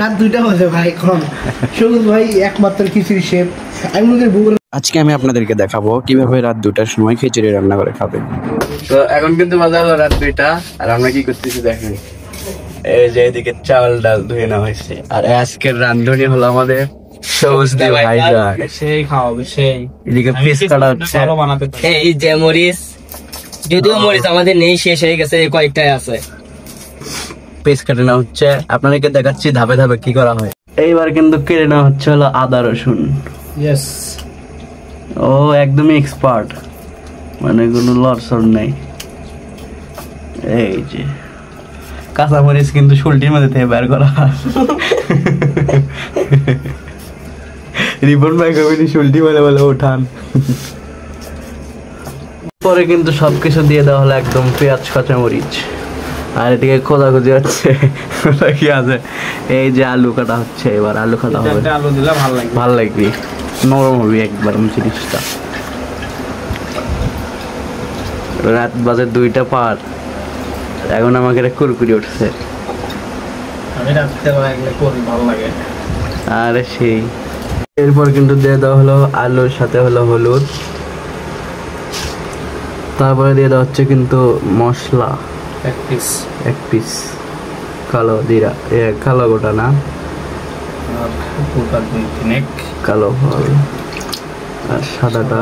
রাত 2টা বাজে ভাই কম সবুজ ভাই একমাত্র খিচুড়ি শেফ। আজকে আমি আপনাদেরকে দেখাবো কিভাবে রাত 2টার সময় খিচুড়ি রান্না করে খাবেন। তো এখন কিন্তু বাজে হলো রাত 2টা আর আমরা কি করতেছি দেখেন, এই যে এদিকে চাল ডাল ধুয়ে নেওয়া হয়েছে আর আজকের রান্ধনি হলো আমাদের সবুজ দি ভাইরা। সেই খাওয়াবে সেই এদিকে পিস কাটা হচ্ছে, এই যে মরিচ, যদিও মরিচ আমাদের নেই, শেষ হয়ে গেছে, কয়েকটাই আছে। পিস কেটে নেওয়া হচ্ছে, আপনাদেরকে দেখাচ্ছি ধাপে ধাপে কি করা হয়। এইবার কিন্তু কেটে নেওয়া হচ্ছে হলো আদা রসুন। ইয়েস, ও একদমই এক্সপার্ট, মানে কোনো লড়সড় নেই। এই যে কাঁচামরিচ কিন্তু শুলটির মধ্যে থেকে বের করা। রিপন ভাই কবিনি শুলটি বলে বলে উঠান। পরে কিন্তু সবকিছু দিয়ে দেওয়া হলো একদম পেঁয়াজ কাঁচামরিচ, আর এদিকে খোঁজাখুঁজি হচ্ছে কি আছে। এই যে আলু কাটা হচ্ছে, এবার আলু কাটা হবে, আলু দিলে ভাল লাগবে, নরম হবে একবার জিনিসটা। রাত বাজে 2টা পার, এখন আমাকে এটা কুরকুরি উঠছে। আমি রাখতে করি, ভালো লাগে। আরে সেই এরপর কিন্তু দিয়ে দেওয়া হলো আলুর সাথে হলো হলুদ, তারপরে দিয়ে দেওয়া হচ্ছে কিন্তু মশলা এক পিস কালো জিরা, কালো গোটা না, কালো ফল আর সাদাটা।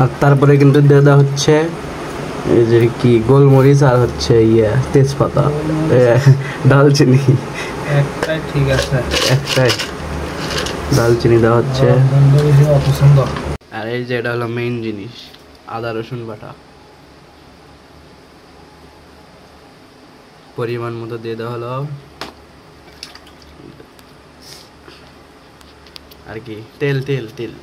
আর তারপরে কিন্তু দিয়ে দেওয়া হচ্ছে এই যে কি গোলমরিচ আর হচ্ছে তেজপাতা, দালচিনি। একটাই ঠিক আছে, একটাই দালচিনি দেওয়া হচ্ছে। অপছন্দ। আর এই যে এটা হলো মেইন জিনিস, আদা রসুন বাটা পরিমাণ মতো দিয়ে দেওয়া হলো। আর কি তেল তেল তেল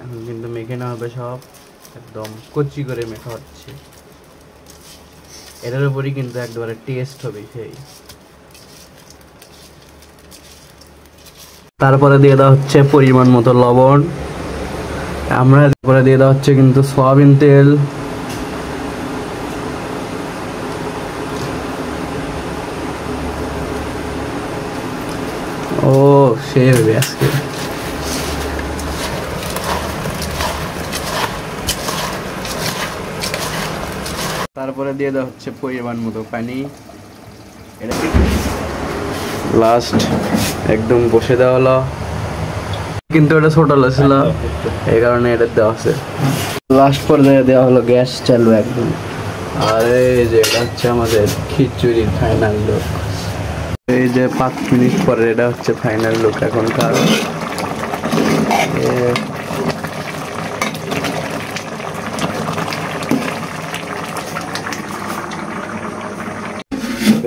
এখন কিন্তু মেখে নেওয়া হবে সব, একদম কচি করে মেখা হচ্ছে। এটার উপরই কিন্তু একবারে টেস্ট হবে সেই। তারপরে দিয়ে দেওয়া হচ্ছে পরিমাণ মতো লবণ, আমরা তারপরে দিয়ে দেওয়া হচ্ছে কিন্তু সয়াবিন তেল। ও সে হবে আজকে। তারপরে দিয়ে দেওয়া হচ্ছে পরিমাণ মতো পানি। এটা লাস্ট একদম বসে দেওয়া হলো, কিন্তু এটা ছোট ছিল এই কারণে এটা দেওয়া আছে। লাস্ট পর্যায়ে দেওয়া হলো গ্যাস চালু একদম। আর এই যে এটা হচ্ছে আমাদের খিচুড়ির ফাইনাল লুক। এই যে 5 মিনিট পরে এটা হচ্ছে ফাইনাল লুক এখনকার।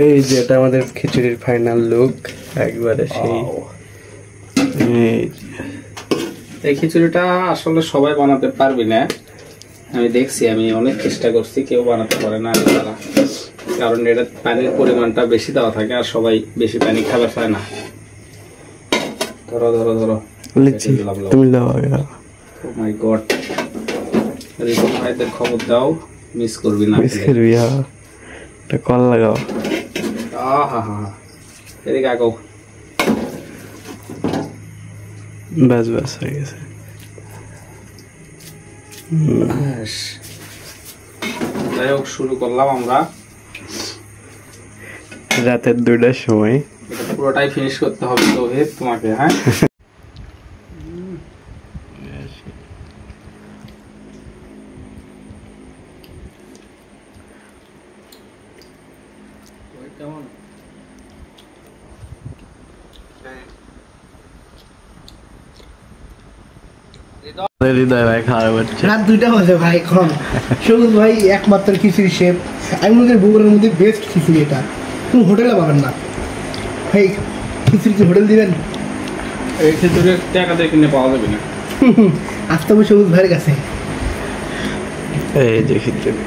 এই যে এটা আমাদের খিচুড়ির ফাইনাল লুক একবারে সেই। এই খিচুড়িটা আসলে সবাই বানাতে পারবি না, আমি দেখছি, আমি অনেক চেষ্টা করছি, কেউ বানাতে পারে না তারা, কারণ এটা পানির পরিমাণটা বেশি দেওয়া থাকে আর সবাই বেশি পানি খাবার চায় না। ধরো ধরো ধরো, তুমি দাও। ও মাই গড, রিপন ভাইদের খবর দাও, মিস করবি না। মিস করবি, হ্যাঁ, এটা কল লাগাও। এদিকে আগাও। ব্যাস ব্যাস হয়ে গেছে। যাই হোক, শুরু করলাম আমরা রাতের 2টার সময়। এটা পুরোটাই ফিনিশ করতে হবে তো তোমাকে, হ্যাঁ। কেমন হৃদয় ভাই খারাপ হচ্ছে। রাত 2টা বাজে ভাই কম সবুজ ভাই একমাত্র খিচুড়ি শেফ। আমি মনে করি বগুড়ার মধ্যে বেস্ট খিচুড়ি, এটা কোনো হোটেলে পাবেন না ভাই। খিচুড়ি কি হোটেল দিবেন? এই খিচুড়ি টাকা দিয়ে কিনে পাওয়া যাবে না, আসতে হবে সবুজ ভাইয়ের কাছে। এই যে খিচুড়ি।